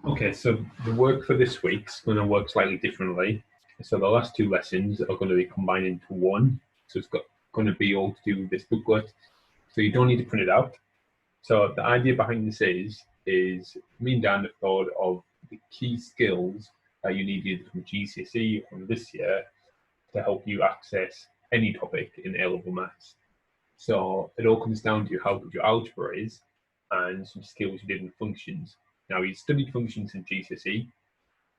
Okay, so the work for this week's going to work slightly differently. So the last two lessons are going to be combined into one. So it's going to be all to do with this booklet. So you don't need to print it out. So the idea behind this is me and Dan have thought of the key skills that you need either from GCSE or from this year to help you access any topic in A-level maths. So it all comes down to how good your algebra is and some skills you did in functions. Now, we studied functions in GCSE,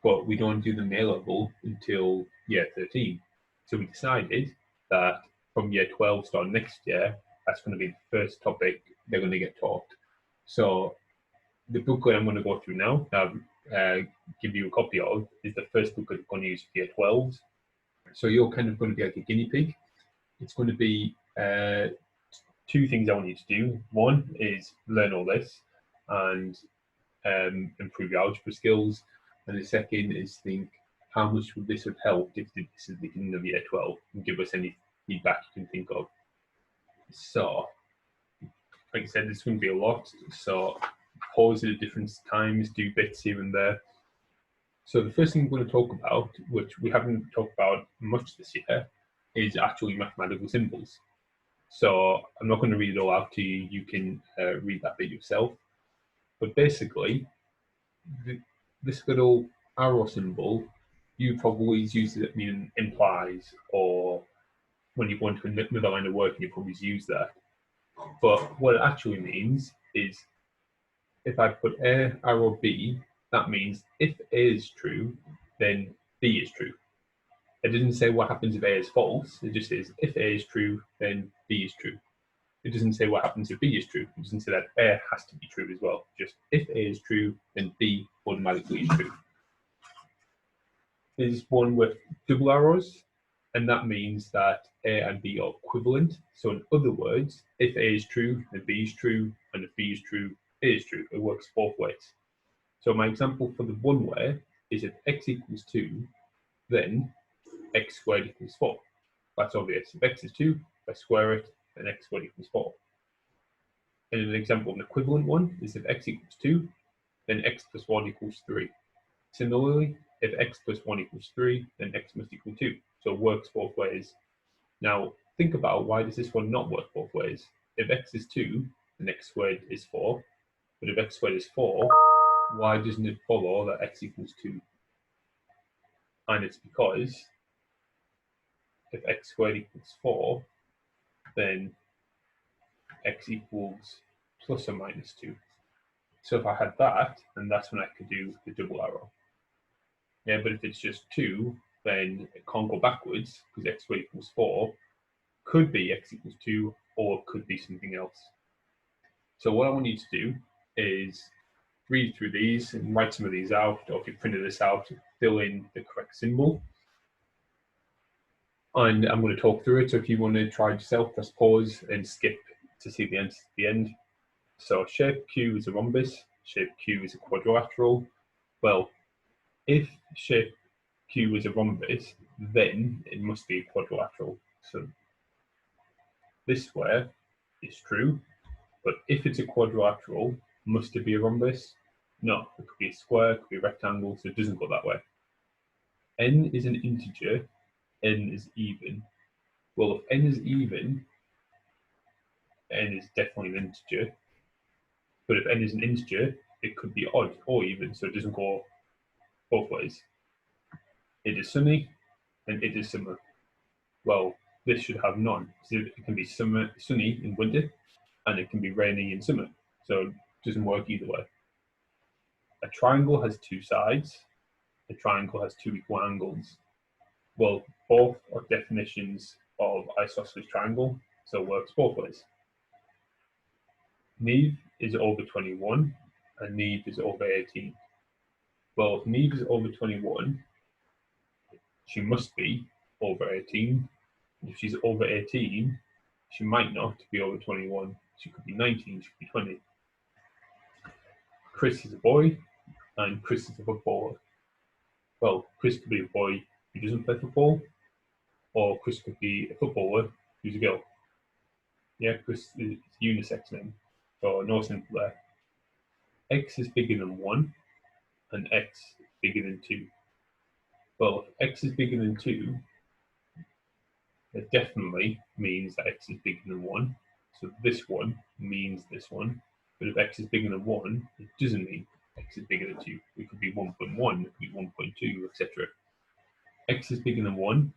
but we don't do them A level until year 13. So we decided that from year 12 starting next year, that's going to be the first topic they're going to get taught. So the booklet I'm going to go through now, give you a copy of, is the first booklet I'm going to use for year 12s. So you're kind of going to be like a guinea pig. It's going to be two things I want you to do. One is learn all this and improve your algebra skills. And the second is think, how much would this have helped if this is the beginning of year 12? And give us any feedback you can think of. So, like I said, this wouldn't be a lot. So pause at different times, do bits here and there. So the first thing we're going to talk about, which we haven't talked about much this year, is actually mathematical symbols. So I'm not going to read it all out to you. You can read that bit yourself. But basically, this little arrow symbol, you probably use it meaning implies, or when you go into another line of work, you probably use that. But what it actually means is if I put A, arrow B, that means if A is true, then B is true. It doesn't say what happens if A is false. It just says if A is true, then B is true. It doesn't say what happens if B is true. It doesn't say that A has to be true as well. Just if A is true, then B automatically is true. There's one with double arrows, and that means that A and B are equivalent. So in other words, if A is true, then B is true, and if B is true, A is true. It works both ways. So my example for the one way is if x equals 2, then x squared equals 4. That's obvious. If x is 2, if I square it, then x squared equals 4. And an example of an equivalent one is if x equals 2, then x plus 1 equals 3. Similarly, if x plus 1 equals 3, then x must equal 2. So it works both ways. Now, think about why does this one not work both ways? If x is 2, then x squared is 4. But if x squared is 4, why doesn't it follow that x equals 2? And it's because if x squared equals 4, then x equals plus or minus 2. So if I had that, then that's when I could do the double arrow. Yeah, but if it's just 2, then it can't go backwards because x squared equals 4. Could be x equals 2 or could be something else. So what I want you to do is read through these and write some of these out, or if you printed this out, fill in the correct symbol. And I'm going to talk through it. So if you want to try it yourself, press pause and skip to see the answer at the end. So shape Q is a rhombus, shape Q is a quadrilateral. Well, if shape Q is a rhombus, then it must be a quadrilateral. So this square is true, but if it's a quadrilateral, must it be a rhombus? No, it could be a square, it could be a rectangle, so it doesn't go that way. N is an integer, N is even. Well, if N is even, N is definitely an integer. But if N is an integer, it could be odd or even, so it doesn't go both ways. It is sunny, and it is summer. Well, this should have none. So it can be sunny in winter, and it can be rainy in summer. So it doesn't work either way. A triangle has two sides. A triangle has two equal angles. Well, both are definitions of isosceles triangle, so it works both ways. Neve is over 21, and Neve is over 18. Well, if Neve is over 21, she must be over 18. If she's over 18, she might not be over 21. She could be 19, she could be 20. Chris is a boy, and Chris is a footballer. Well, Chris could be a boy who doesn't play football, or Chris could be a footballer who's a girl. Yeah, Chris is a unisex name, so no simple there. X is bigger than 1, and x bigger than 2. Well, if x is bigger than 2, it definitely means that x is bigger than 1. So this one means this one. But if x is bigger than 1, it doesn't mean x is bigger than 2. It could be 1.1, it could be 1.2, etc. X is bigger than 1,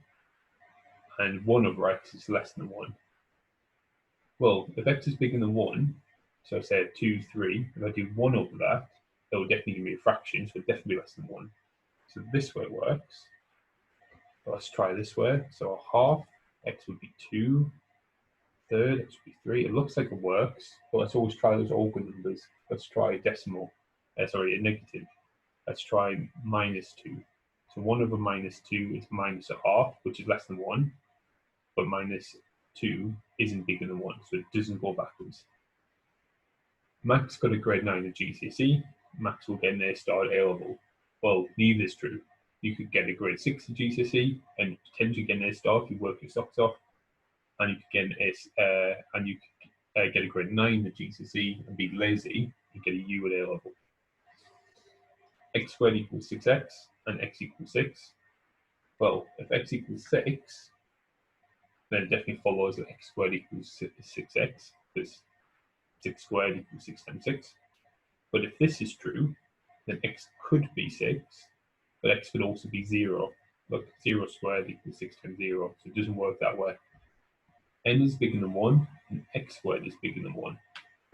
and 1 over x is less than 1. Well, if x is bigger than 1, so say 2, 3, if I do 1 over that, it will definitely give me a fraction, so definitely less than 1. So this way works. Let's try this way. So a half, x would be 2, third, x would be 3. It looks like it works, but let's always try those all good numbers. Let's try a decimal, a negative. Let's try minus 2. So 1 over minus 2 is minus a half, which is less than 1, but minus 2 isn't bigger than 1, so it doesn't go backwards. Max got a grade 9 at GCSE. Max will get an A star at A level. Well, neither is true. You could get a grade 6 at GCSE and potentially get an A star if you work your socks off, and you could get a grade 9 at GCSE and be lazy and get a U at A level. X squared equals 6x and x equals 6. Well, if x equals 6, then it definitely follows that x squared equals 6x, because 6 squared equals 6 times 6. But if this is true, then x could be 6, but x could also be 0. Look, 0 squared equals 6 times 0, so it doesn't work that way. N is bigger than 1, and x squared is bigger than 1.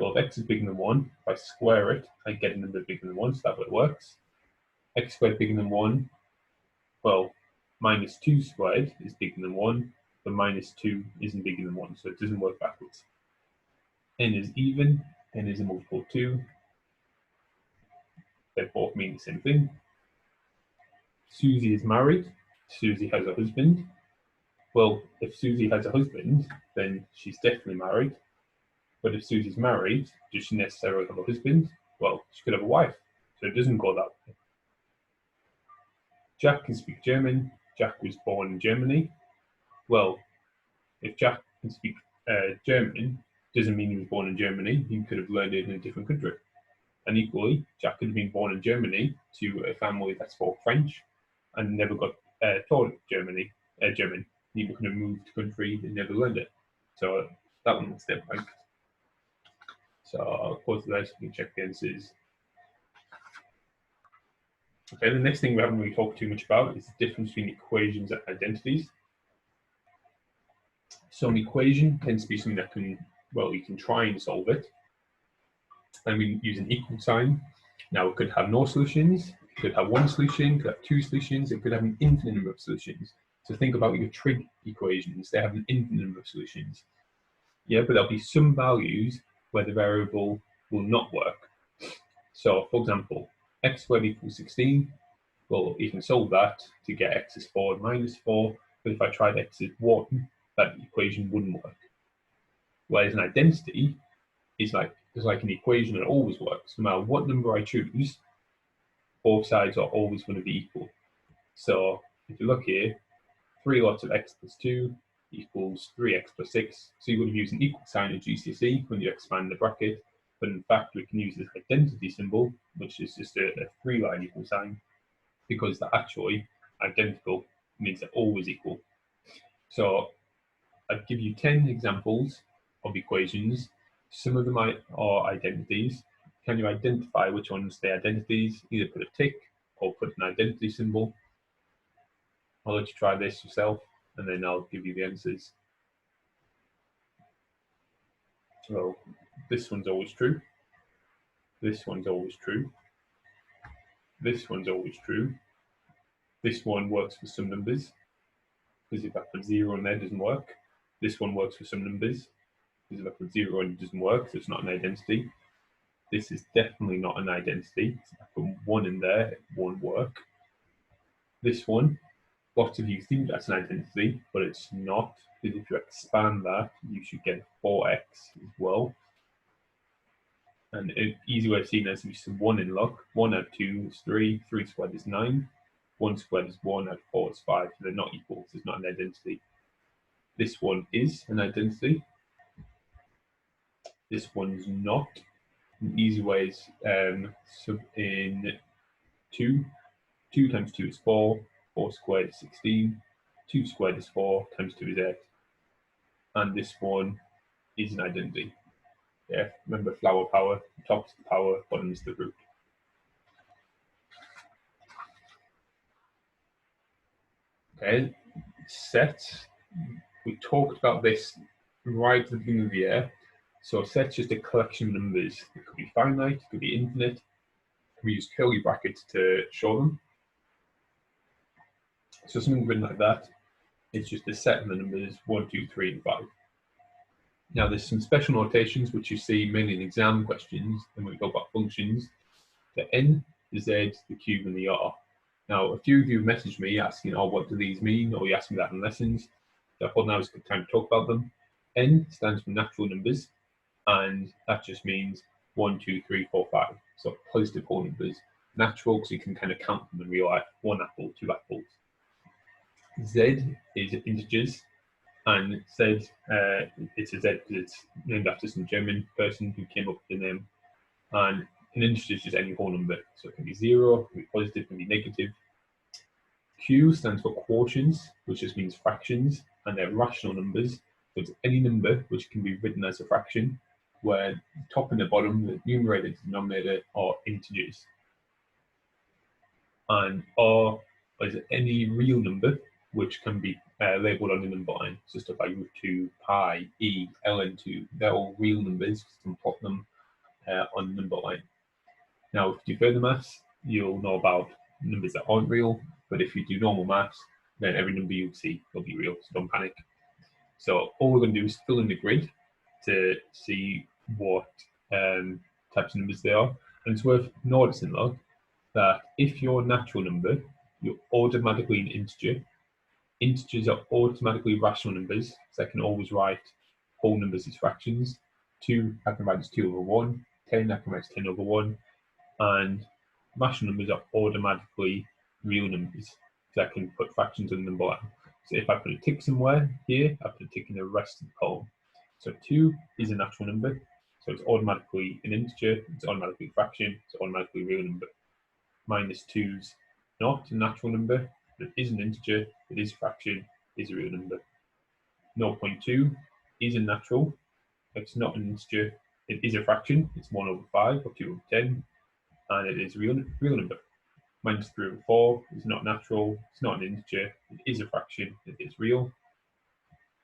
Well, if x is bigger than 1, if I square it, I get a number bigger than 1, so that's what it works. X squared bigger than 1, well, minus 2 squared is bigger than 1, but minus 2 isn't bigger than 1, so it doesn't work backwards. N is even, n is a multiple of 2. They both mean the same thing. Susie is married. Susie has a husband. Well, if Susie has a husband, then she's definitely married. But if Susie's married, does she necessarily have a husband? Well, she could have a wife, so it doesn't go that way. Jack can speak German. Jack was born in Germany. Well, if Jack can speak German, doesn't mean he was born in Germany. He could have learned it in a different country. And equally, Jack could have been born in Germany to a family that spoke French and never got taught German. He could have moved to country and never learned it. So that one was step right. So I'll pause there so you can check the answers. Okay, the next thing we haven't really talked too much about is the difference between equations and identities. So an equation tends to be something that can, well, you can try and solve it. And we use an equal sign. Now it could have no solutions, it could have one solution, it could have two solutions, it could have an infinite number of solutions. So think about your trig equations, they have an infinite number of solutions. Yeah, but there'll be some values where the variable will not work. So for example, x squared equals 16. Well, you can solve that to get x is 4 and minus 4, but if I tried x is 1, that equation wouldn't work. Whereas an identity is like an equation that always works. No matter what number I choose, both sides are always going to be equal. So if you look here, 3 lots of x plus 2 equals 3x plus 6. So you would have used an equal sign at GCSE when you expand the bracket, but in fact we can use this identity symbol, which is just a 3-line equal sign, because they're actually identical, means they're always equal. So I'd give you 10 examples of equations. Some of them are identities. Can you identify which ones they're identities? Either put a tick or put an identity symbol. I'll let you try this yourself, and then I'll give you the answers. So this one's always true. This one's always true. This one's always true. This one works for some numbers, because if I put 0 in there, it doesn't work. This one works for some numbers, because if I put 0 in, it doesn't work, so it's not an identity. This is definitely not an identity. So if I put 1 in there, it won't work. This one, lots of you think that's an identity, but it's not, because if you expand that, you should get 4x as well. And an easy way of seeing that is if you some 1 in log. 1 add 2 is 3, 3 squared is 9, 1 squared is 1, add 4 is 5, so they're not equal, so it's not an identity. This one is an identity. This one's not. An easy way is 2. 2 times 2 is 4. 4 squared is 16. 2 squared is 4 times 2 is 8. And this one is an identity. Yeah, remember flower power, top's the power, bottom's the root. Okay, sets. We talked about this right at the beginning of the year. So a set's just a collection of numbers. It could be finite, it could be infinite. We use curly brackets to show them. So something written like that is just a set of the numbers 1, 2, 3, and 5. Now there's some special notations which you see mainly in exam questions, and when we talk about functions, the n, the z, the cube, and the r. Now a few of you messaged me asking, oh, what do these mean? Or you asked me that in lessons. So I thought now is a good time to talk about them. N stands for natural numbers, and that just means 1, 2, 3, 4, 5. So positive whole numbers. Natural because you can kind of count them in real life. 1 apple, 2 apples. Z is integers, and Z, it's a Z because it's named after some German person who came up with the name. And an integer is just any whole number. So it can be 0, it can be positive, it can be negative. Q stands for quotients, which just means fractions, and they're rational numbers. So it's any number which can be written as a fraction, where the top and the bottom, the numerator and denominator, are integers. And R is any real number which can be labelled on the number line. So stuff like √2, pi, e, ln2, they're all real numbers. You can plot them on the number line. Now, if you do further maths, you'll know about numbers that aren't real, but if you do normal maths, then every number you see will be real, so don't panic. So all we're going to do is fill in the grid to see what types of numbers they are. And it's worth noticing, though, that if you're a natural number, you're automatically an integer. Integers are automatically rational numbers, so I can always write whole numbers as fractions. 2, I can write as 2 over 1. 10, I can write as 10 over 1. And rational numbers are automatically real numbers, so I can put fractions in the number line. So if I put a tick somewhere here, I put a tick in the rest of the column. So 2 is a natural number, so it's automatically an integer, it's automatically a fraction, it's automatically a real number. -2 is not a natural number, but it is an integer, it is a fraction, it is a real number. 0.2 is a natural, it's not an integer, it is a fraction, it's 1 over 5 or 2 over 10, and it is a real number. -3 over 4 is not natural, it's not an integer, it is a fraction, it is real.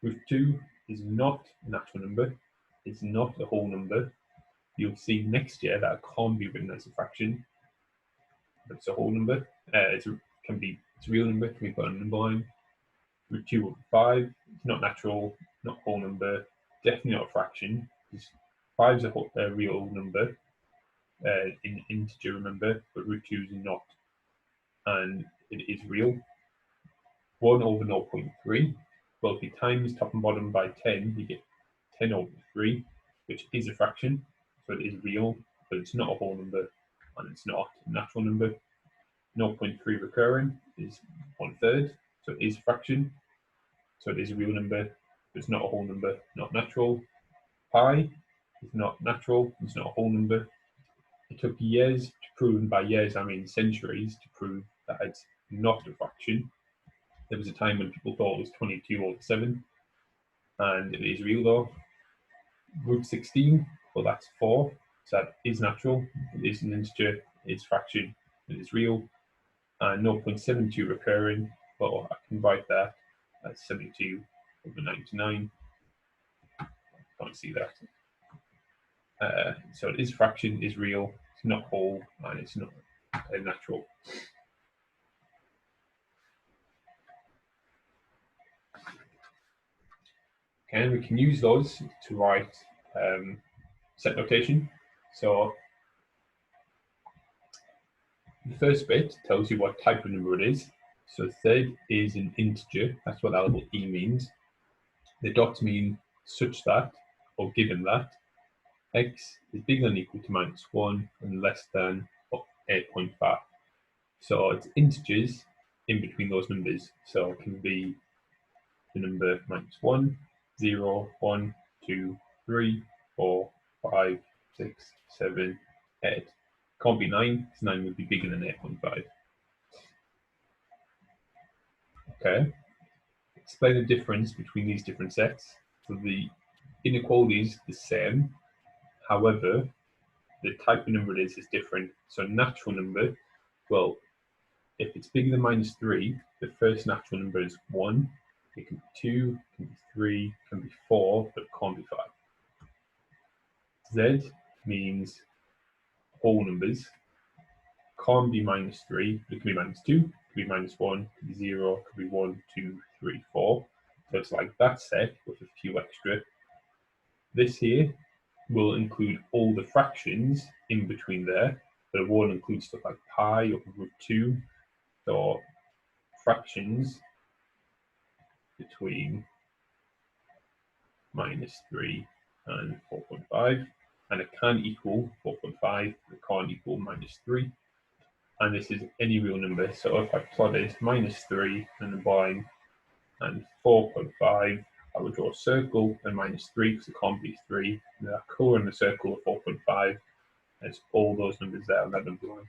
√2 is not a natural number, it's not a whole number. You'll see next year that it can't be written as a fraction, but it's a whole number. It's a real number, it can be put on a number line. √2 over 5 is not natural, not a whole number, definitely not a fraction. 5 is a real number. In integer, remember, but √2 is not, and it is real. 1 over 0.3, well, if you times top and bottom by 10, you get 10 over 3, which is a fraction, so it is real, but it's not a whole number, and it's not a natural number. 0.3 recurring is 1/3, so it is a fraction, so it is a real number, but it's not a whole number, not natural. Pi is not natural, it's not a whole number. It took years to prove, and by years I mean centuries, to prove that it's not a fraction. There was a time when people thought it was 22 over 7, and it is real though. √16, well, that's 4, so that is natural, it is an integer, it is fraction, it is real. And 0.72 recurring, well, I can write that as 72 over 99. Can't see that. So it is fraction, is real, it's not whole, and it's not natural. Okay, and we can use those to write set notation. So the first bit tells you what type of number it is. So Z is an integer, that's what that little E means. The dots mean such that, or given that. X is bigger than or equal to -1 and less than 8.5. So it's integers in between those numbers. So it can be the number -1, 0, 1, 2, 3, 4, 5, 6, 7, 8. Can't be 9, because 9 would be bigger than 8.5. Okay. Explain the difference between these different sets. So the inequality is the same. However, the type of number it is different. So natural number, well, if it's bigger than -3, the first natural number is 1. It can be 2, it can be 3, it can be 4, but it can't be 5. Z means whole numbers. Can't be -3, it can be -2, it can be -1, it can be 0, it can be 1, 2, 3, 4. So it's like that set with a few extra. This here will include all the fractions in between there, but it won't include stuff like pi or √2, or fractions between -3 and 4.5, and it can equal 4.5, it can't equal -3, and this is any real number. So if I plotted -3 and the line and 4.5, I would draw a circle and -3 because it can't be 3, and that colour in the circle of 4.5, there's all those numbers there on that number line.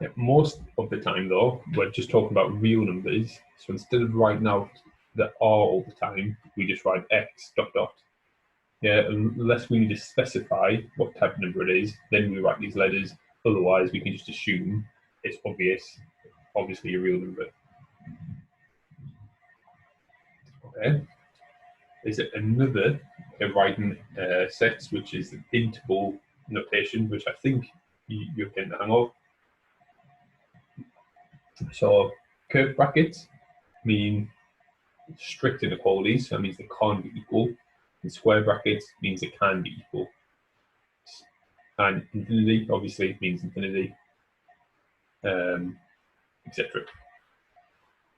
Yeah, most of the time, though, we're just talking about real numbers. So instead of writing out the R all the time, we just write X dot dot. Yeah, unless we need to specify what type of number it is, then we write these letters. Otherwise, we can just assume it's obviously a real number. Okay. There's another writing set, which is interval notation, which I think you're getting the hang of. So curved brackets mean strict inequalities, so that means they can't be equal. And square brackets means it can be equal. And infinity obviously means infinity, etc.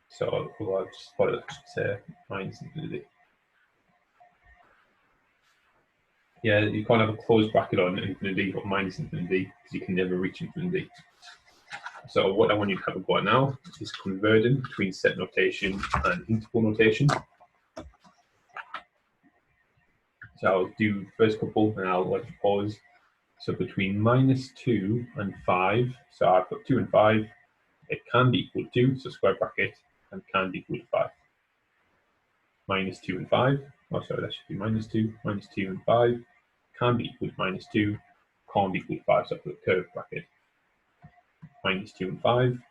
So I'll just say minus infinity. Yeah, you can't have a closed bracket on infinity or minus infinity because you can never reach infinity. So what I want you to have a go at now is converting between set notation and interval notation. So I'll do the first couple and I'll let you pause. So between -2 and 5, so I've got 2 and 5, it can be equal to 2, so square bracket, and can be equal to 5. -2 and 5, oh sorry, that should be -2 and 5, can be equal to -2, can't be equal to 5, so I put a curved bracket. -2 and 5,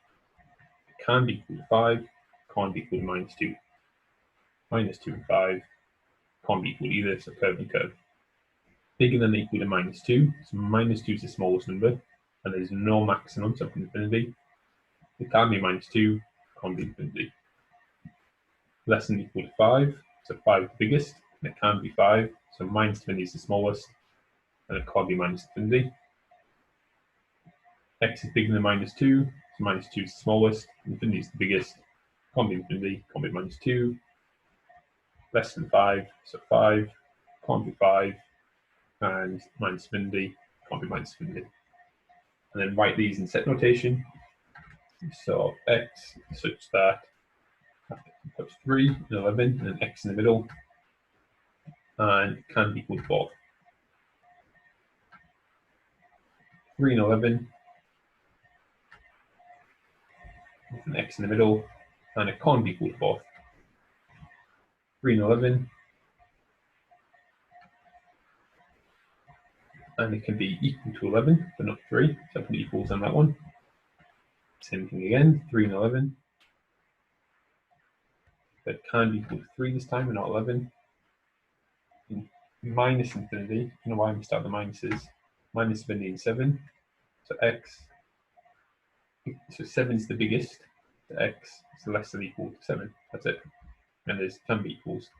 can be equal to 5, can't be equal to -2. -2 and 5, can't be equal to either, so curve and curve. Bigger than or equal to -2, so -2 is the smallest number, and there's no maximum, so infinity. It can be -2, can't be infinity. Less than or equal to 5, so 5 is the biggest, and it can be 5, so -infinity is the smallest, and it can't be -infinity. X is bigger than -2, so -2 is the smallest, infinity is the biggest, can't be infinity, can't be -2. Less than 5, so 5, can't be 5, and -infinity, can't be -infinity. And then write these in set notation. So x such that put 3 and 11 and an x in the middle, and it can be equal to 4. 3 and 11 with an x in the middle, and it can't be equal to 4. 3 and 11, and it can be equal to 11, but not 3, so I put equals on that one. Same thing again, 3 and 11, but it can be equal to 3 this time and not 11. Minus infinity, I don't know why we start the minuses, -infinity and 7, so x, so 7 is the biggest, so x is less than or equal to 7, that's it. And there's can be equals,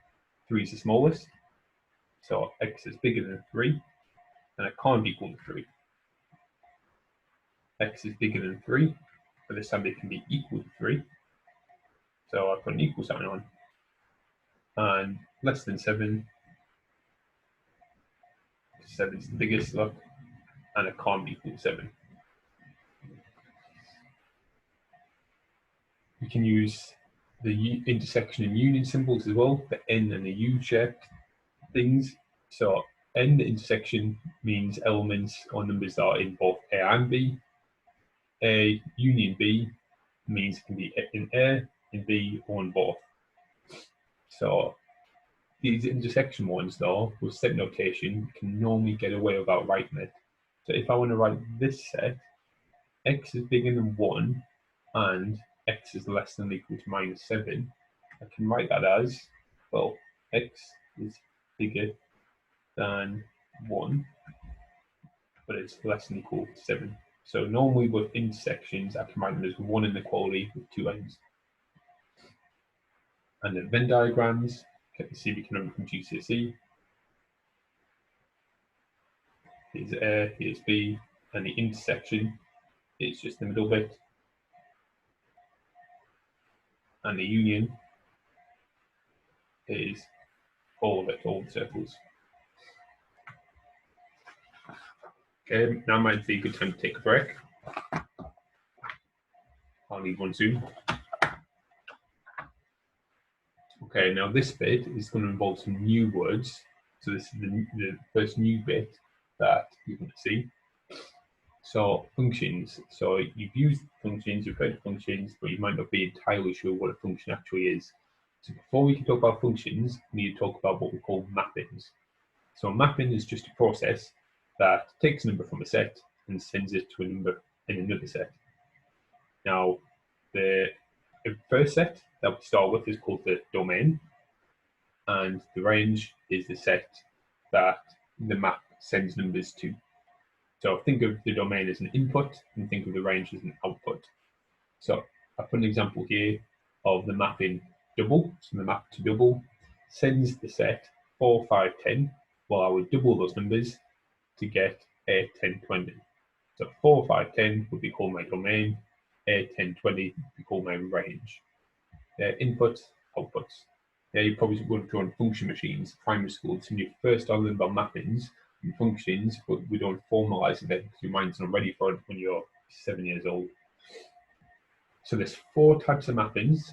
3 is the smallest, so x is bigger than 3, and it can't be equal to 3. X is bigger than 3, but this time it can be equal to 3, so I put an equal sign on, and less than 7, 7 is the biggest, look, and it can't be equal to 7. We can use the intersection and union symbols as well, the N and the U shaped things. So N, the intersection, means elements or numbers that are in both A and B. A union B means it can be in A, in B, or in both. So these intersection ones, though, with set notation, can normally get away without writing it. So if I want to write this set, x is bigger than 1 and x is less than or equal to -7, I can write that as, well, x is bigger than 1, but it's less than or equal to 7. So normally with intersections, I can write them as one inequality with two ends. And then Venn diagrams, you can see we can remember from GCSE. Here's A, here's B, and the intersection is just the middle bit. And the union is all of it, all the circles. Okay, now might be a good time to take a break. I'll need one soon. Okay, now this bit is going to involve some new words. So this is the first new bit that you're going to see. So functions. So you've used functions, you've heard of functions, but you might not be entirely sure what a function actually is. So before we can talk about functions, we need to talk about what we call mappings. So a mapping is just a process that takes a number from a set and sends it to a number in another set. Now, the first set that we start with is called the domain, and the range is the set that the map sends numbers to. So think of the domain as an input and think of the range as an output. So I put an example here of the mapping double. So the map to double sends the set 4, 5, 10. Well, I would double those numbers to get 8, 10, 20. So 4, 5, 10 would be called my domain. 8, 10, 20 would be called my range. Inputs, outputs. You probably would have drawn function machines, primary school, so when you first start learning about mappings and functions, but we don't formalize it because your mind's not ready for it when you're 7 years old. So there's 4 types of mappings.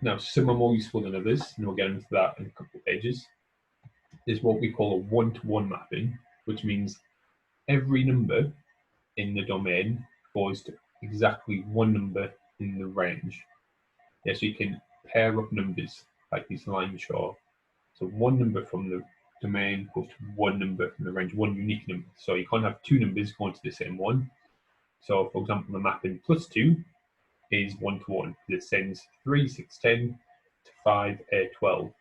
Now, some are more useful than others, and we'll get into that in a couple of pages. There's what we call a one-to-one mapping, which means every number in the domain goes to exactly one number in the range. So you can pair up numbers like these lines show. So one number from the domain goes to one number from the range, one unique number. So you can't have two numbers going to the same one. So for example, the mapping +2 is 1-to-1. It sends 3, 6, 10 to 5, 8, 12.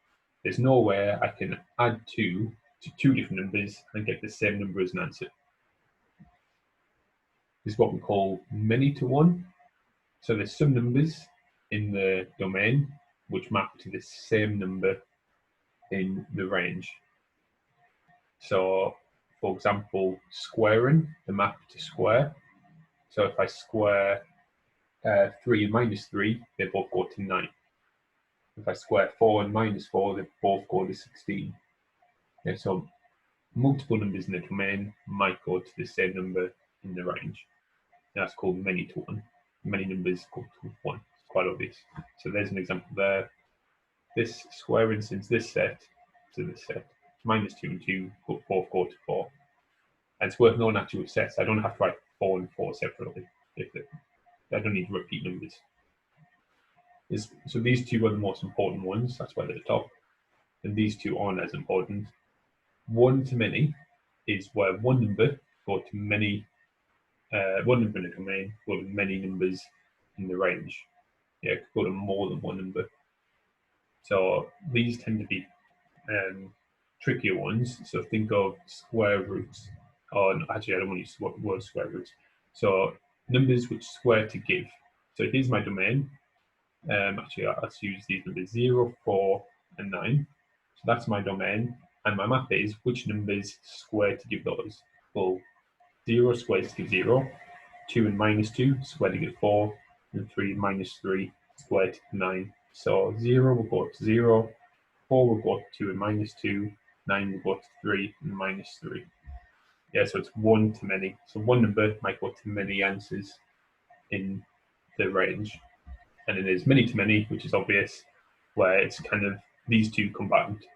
There's nowhere I can add 2 to 2 different numbers and get the same number as an answer. This is what we call many-to-one. So there's some numbers in the domain which map to the same number in the range. So for example, squaring, the map to square. So if I square 3 and -3, they both go to 9. If I square 4 and -4, they both go to 16. So multiple numbers in the domain might go to the same number in the range. That's called many-to-one. Many numbers go to 1. It's quite obvious. So there's an example there. This squaring sends this set to this set. -2 and 2 both go to 4. And it's worth knowing actually with sets. I don't have to write 4 and 4 separately. I don't need to repeat numbers. So these two are the most important ones. That's why they're at the top. And these two aren't as important. One-to-many is where one number goes to many. One number in a domain will have many numbers in the range. It could go to more than one number. So these tend to be trickier ones. So think of square roots. Actually, I don't want to use the word square roots. So numbers which square to give. So here's my domain. Actually, let's use these numbers 0, 4, and 9. So that's my domain. And my map is which numbers square to give those. Well, 0 squares to give 0, 2 and -2 square to give 4, and 3 and -3 square to give 9. So 0 will go to 0, 4 will go to 2 and -2, 9 will go to 3 and -3. So it's one-to-many. So one number might go to many answers in the range. And then there's many-to-many, which is obvious, where it's kind of these two combined.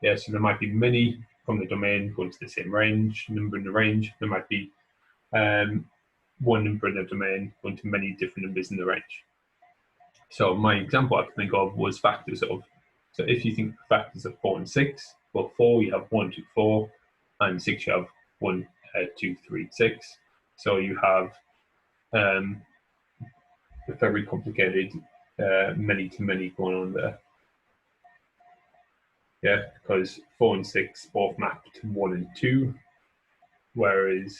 So there might be many from the domain going to the same range, number in the range. There might be one number in the domain going to many different numbers in the range. So my example I can think of was factors of. So if you think factors of 4 and 6, well, 4 you have 1, 2, 4, and 6 you have 1, 2, 3, 6. So you have a very complicated many to many going on there. Yeah, because 4 and 6 both map to 1 and 2, whereas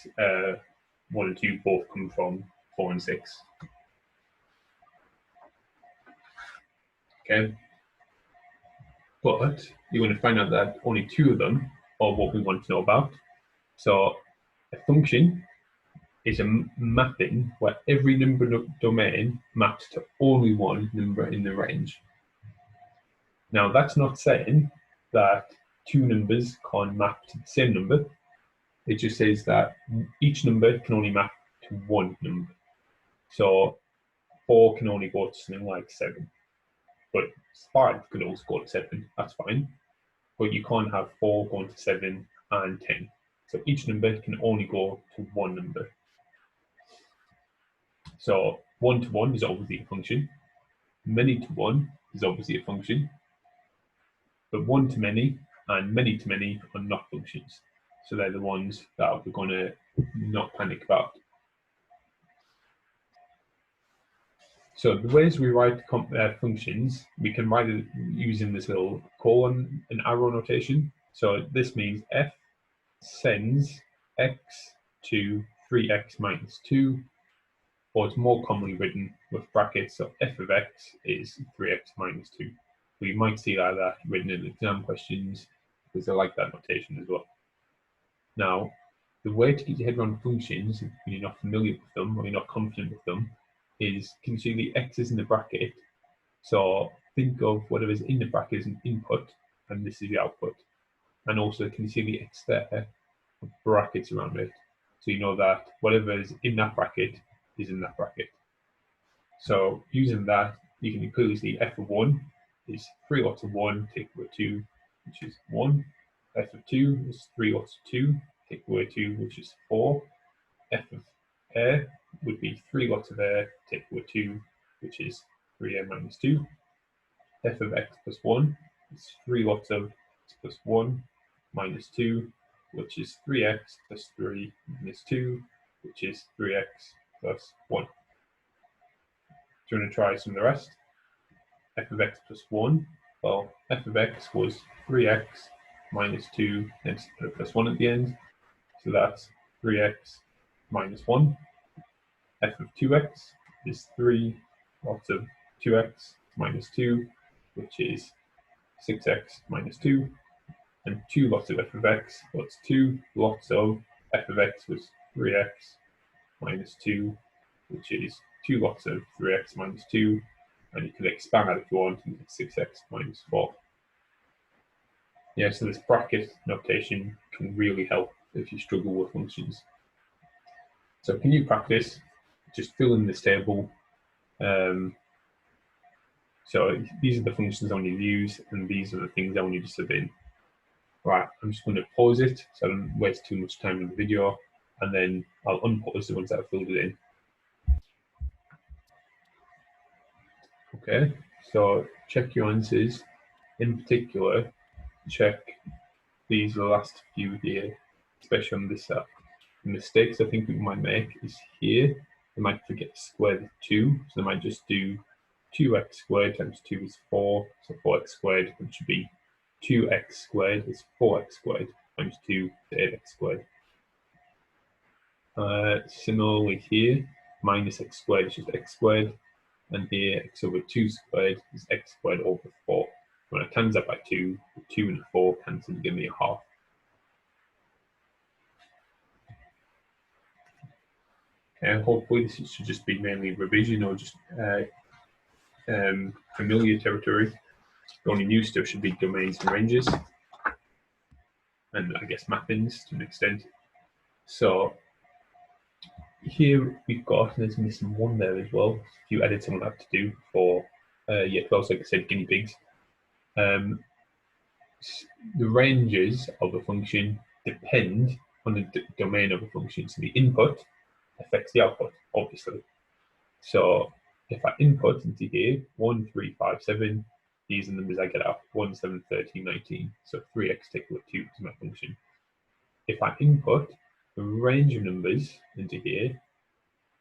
1 and 2 both come from 4 and 6. Okay, but you're going to find out that only 2 of them are what we want to know about. So a function is a mapping where every number domain maps to only one number in the range. Now that's not saying that 2 numbers can't map to the same number. It just says that each number can only map to one number. So 4 can only go to something like 7, but 5 could also go to 7, that's fine. But you can't have 4 going to 7 and 10. So each number can only go to one number. So 1 to 1 is obviously a function. Many to 1 is obviously a function. But 1 to many and many to many are not functions. So they're the ones that we're going to not panic about. So the ways we write functions, we can write it using this little colon and arrow notation. So this means f sends x to 3x minus 2, or it's more commonly written with brackets, so f of x is 3x minus 2. So you might see like that written in exam questions, because I like that notation as well. Now, the way to get your head around functions, when you're not familiar with them or you're not confident with them, is, can you see the x's in the bracket? So think of whatever's in the bracket as an input, and this is the output. And also, can you see the x there, brackets around it? So you know that whatever is in that bracket is in that bracket. So using that, you can clearly see f of 1 is 3 lots of 1, take away 2, which is 1. F of 2 is 3 lots of 2, take away 2, which is 4. F of a would be 3 lots of a, take away 2, which is 3a minus 2. F of x plus 1 is 3 lots of x plus 1 minus 2, which is 3x plus 3 minus 2, which is 3x plus 1. Do you want to try some of the rest? F of x plus 1, well, f of x was 3x minus 2, then put a plus 1 at the end, so that's 3x minus 1. F of 2x is 3 lots of 2x minus 2, which is 6x minus 2, and 2 lots of f of x, well, it's 2 lots of f of x was 3x minus 2, which is 2 lots of 3x minus 2, and you can expand that if you want into 6x minus 4. Yeah, so this bracket notation can really help if you struggle with functions. So can you practice? Just fill in this table. So these are the functions I want you to use, and these are the things I want you to sub in. Right, I'm just going to pause it so I don't waste too much time in the video, and then I'll unpause the ones that I've filled it in. Okay, so check your answers. In particular, check these last few here, especially on this set. The mistakes I think we might make is here. They might forget to square the 2, so they might just do 2x squared times 2 is 4, so 4x squared, which should be 2x squared is 4x squared times 2 is 8x squared. Similarly here, minus x squared is just x squared, and here x over 2 squared is x squared over 4. When I times that by 2, the 2 and the 4 cancel to give me a half. And hopefully this should just be mainly revision or just familiar territory. The only new stuff should be domains and ranges, and I guess mappings to an extent. So here we've got, there's missing one there as well, a few edits I'm going to have to do for year 12, like I said, guinea pigs. the ranges of a function depend on the domain of a function. So the input affects the output, obviously. So if I input into here 1, 3, 5, 7, these are the numbers I get out 1, 7, 13, 19. So 3x equal 2 is my function. If I input a range of numbers into here,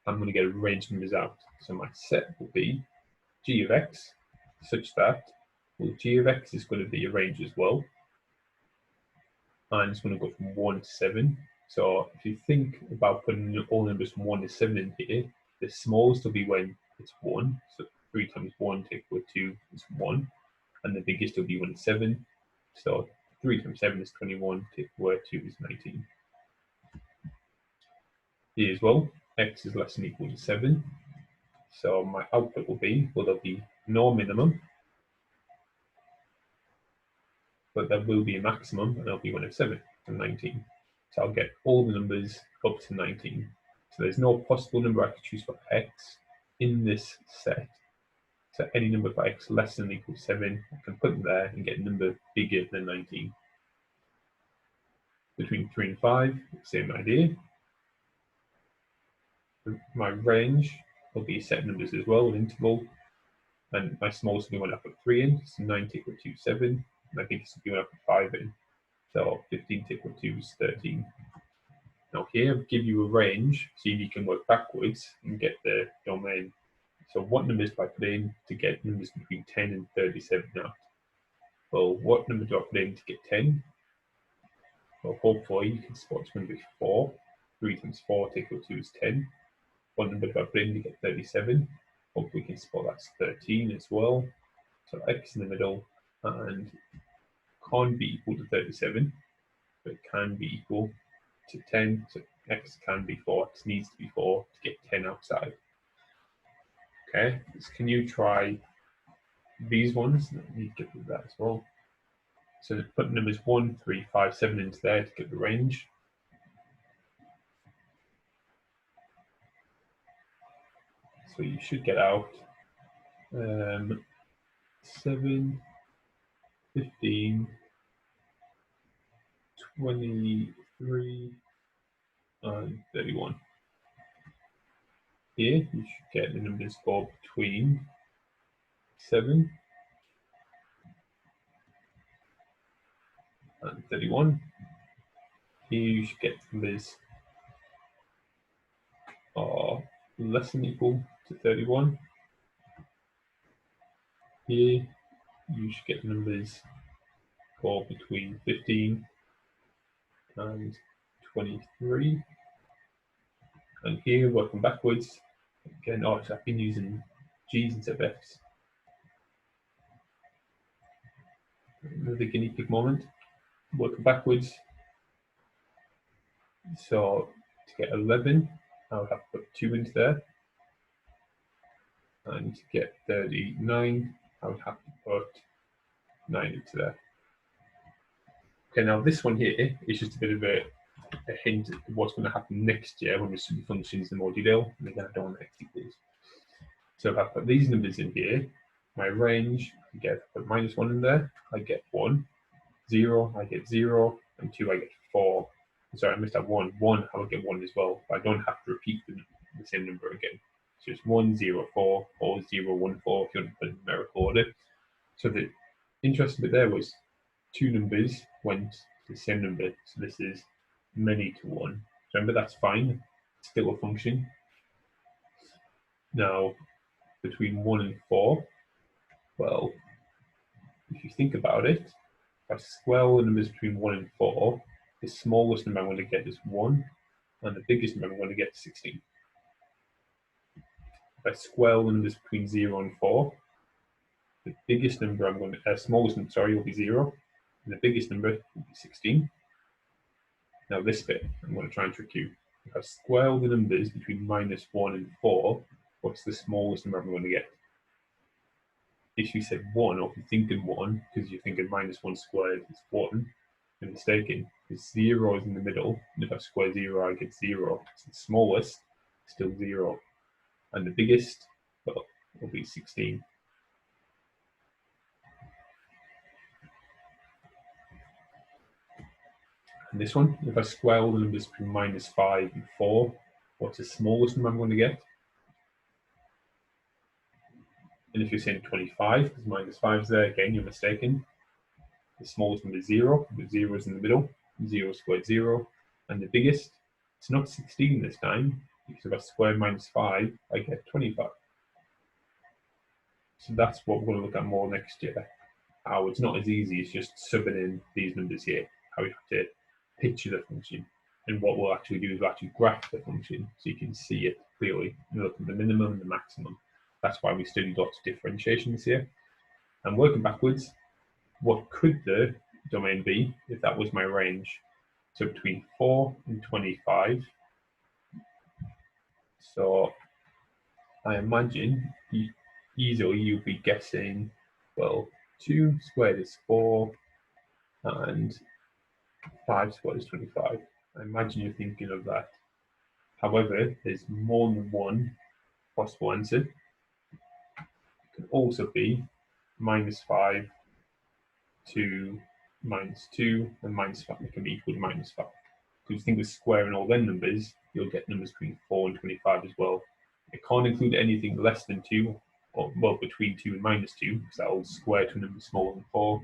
I'm going to get a range of numbers out. So my set will be g of x such that, well, g of x is going to be a range as well. And it's going to go from 1 to 7. So if you think about putting all numbers from 1 to 7 in here, the smallest will be when it's 1. So 3 times 1 equal 2 is 1. And the biggest will be when it's 7. So 3 times 7 is 21, where 2 is 19. Here as well, x is less than or equal to 7. So my output will be, well, there'll be no minimum, but there will be a maximum, and it'll be when it's 7 and 19. So I'll get all the numbers up to 19. So there's no possible number I could choose for x in this set. So any number for x less than or equal to 7, I can put them there and get a number bigger than 19. Between 3 and 5, same idea. My range will be a set of numbers as well, an interval. And my smallest will be when I put 3 in, so 9 equal to 7. My biggest will be when I put 5 in, so 15 equal to 13. Now here, I'll give you a range, so you can work backwards and get the domain. So what numbers do I put in to get numbers between 10 and 37 out? Well, what number do I put in to get 10? Well, hopefully you can spot it's going to be 4. 3 times 4 equal to is 10. What number do I put in to get 37? Hopefully we can spot that's 13 as well. So x in the middle, and can't be equal to 37, but it can be equal to 10. So x can be 4, x needs to be 4 to get 10 outside. Okay, so can you try these ones? You need to get rid of that as well. So put numbers 1, 3, 5, 7 into there to get the range. So you should get out 7, 15, 23, and 31. Here you should get the numbers for between 7 and 31. Here you should get numbers are less than or equal to 31. Here you should get numbers for between 15 and 23. And here, working backwards, again, I've been using G's instead of F's. Another guinea pig moment. Working backwards. So to get 11, I would have to put 2 into there. And to get 39, I would have to put 9 into there. Okay, now this one here is just a bit of a hint of what's going to happen next year when we study functions in more detail. And again, I don't want to equals. So if I put these numbers in here, my range, I get put -1 in there, I get 1, 0, I get 0, and 2, I get 4. Sorry, I missed out 1. 1, I will get 1 as well, but I don't have to repeat the same number again. So it's 1, 0, 4, or 0, 1, 4 if you want to put in numerical order. So the interesting bit there was 2 numbers went to the same number. So this is many to 1. Remember, that's fine. It's still a function. Now, between 1 and 4, well, if you think about it, if I square all the numbers between 1 and 4, the smallest number I'm going to get is 1, and the biggest number I'm going to get is 16. If I square all the numbers between 0 and 4, the biggest number I'm going to, smallest number, sorry, will be 0, and the biggest number will be 16. Now this bit, I'm going to try and trick you. If I square all the numbers between -1 and 4, what's the smallest number I'm going to get? If you said 1, or if you're thinking 1, because you're thinking -1 squared is 1, you're mistaken. Because 0 is in the middle, and if I square 0, I get 0. So the smallest is still 0. And the biggest, well, will be 16. And this one, if I square all the numbers between -5 and 4, what's the smallest number I'm going to get? And if you're saying 25, because -5 is there, again, you're mistaken. The smallest number is 0, the 0 is in the middle, 0 squared 0. And the biggest, it's not 16 this time, because if I square -5, I get 25. So that's what we're going to look at more next year. How it's not as easy as just subbing in these numbers here, how you have to picture the function. And what we'll actually do is we'll actually graph the function so you can see it clearly. You look at the minimum and the maximum. That's why we studied lots of differentiations here. And working backwards, what could the domain be if that was my range? So between 4 and 25. So I imagine easily you'll be guessing, well, 2 squared is 4 and 5 squared is 25. I imagine you're thinking of that. However, there's more than one possible answer. It can also be -5 to -2 and -5. It can be equal to -5. If you think of squaring all them numbers, you'll get numbers between 4 and 25 as well. It can't include anything less than 2, or well, between 2 and -2, because that will square to a number smaller than 4.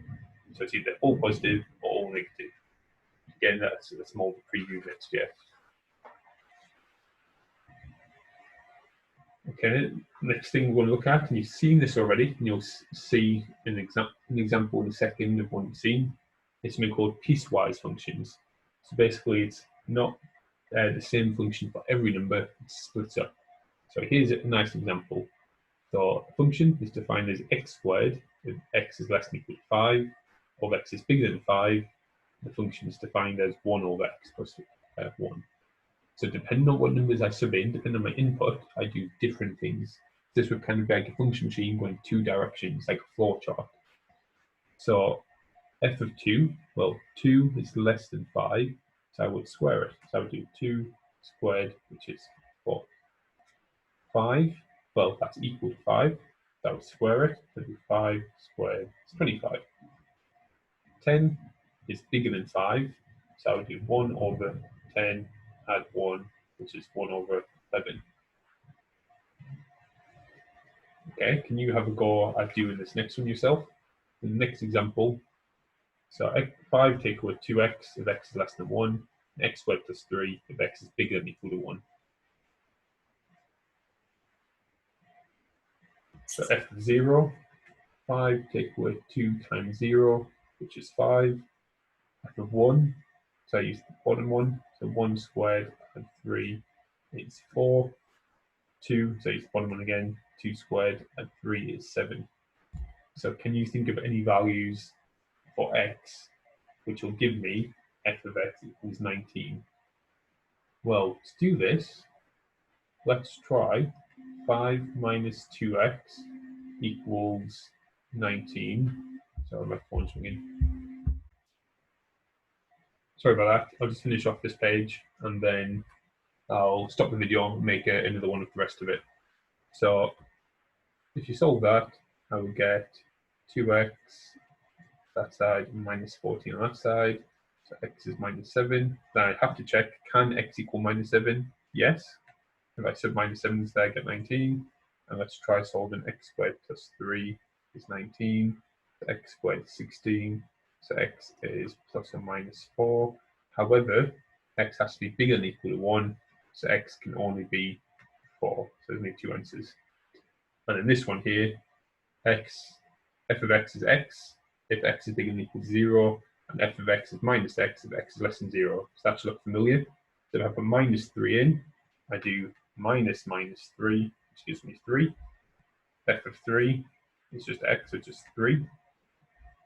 So it's either all positive or all negative. Again, that's more of a preview next year. Okay, next thing we're going to look at, and you've seen this already, and you'll see an example in a second of one you've seen. It's something called piecewise functions. So basically, it's not the same function for every number, it splits up. So here's a nice example. So a function is defined as x squared if x is less than or equal to 5, or if x is bigger than 5. The function is defined as 1 over x plus 1. So depending on what numbers I sub in, depending on my input, I do different things. This would kind of be like a function machine going 2 directions, like a flow chart. So f of 2, well, 2 is less than 5, so I would square it. So I would do 2 squared, which is 4. 5, well, that's equal to 5, so I would square it. So I do 5 squared is 25. 10 is bigger than 5, so I would do 1 over 10 add 1, which is 1 over 11. Okay, can you have a go at doing this next one yourself? The next example, so 5 take away 2x if x is less than 1, and x squared plus 3 if x is bigger than or equal to 1. So f of 0, 5 take away 2 times 0, which is 5. F of 1, so I use the bottom one, so 1 squared and 3 is 4. 2, so I use the bottom one again, 2 squared and 3 is 7. So can you think of any values for x which will give me f of x equals 19? Well, to do this, let's try 5 minus 2x equals 19. Sorry, my phone's ringing. Sorry about that. I'll just finish off this page and then I'll stop the video and make another one of the rest of it. So if you solve that, I will get 2x that side minus 14 on that side. So x is minus 7. Then I have to check, can x equal minus 7? Yes. If I sub minus 7 instead, I get 19. And let's try solving x squared plus 3 is 19. So x squared is 16. So x is plus or minus 4. However, x has to be bigger than or equal to 1. So x can only be 4. So there's only 2 answers. And in this one here, f of x is x if x is bigger than or equal to 0, and f of x is minus x if x is less than 0. So that should look familiar. So if I put minus 3 in, I do minus 3, which gives me 3. F of 3 is just x, so just 3.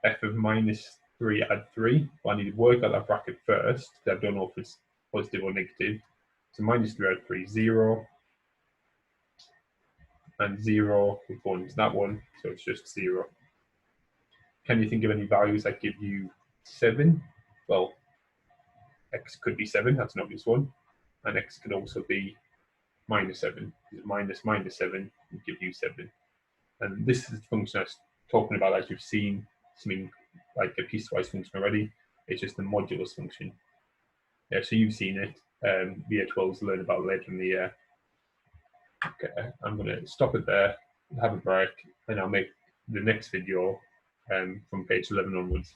F of minus 3 add 3. Well, I need to work out that bracket first, because I don't know if it's positive or negative. So minus 3 add 3 is 0. And 0 will go into that one, so it's just 0. Can you think of any values that give you 7? Well, x could be 7, that's an obvious one. And x could also be minus 7. Minus 7 would give you 7. And this is the function I was talking about, as you've seen something like a piecewise function already. It's just the modulus function. Yeah, so you've seen it. The year 12s learn about later in the year. Okay, I'm going to stop it there, have a break, and I'll make the next video from page 11 onwards.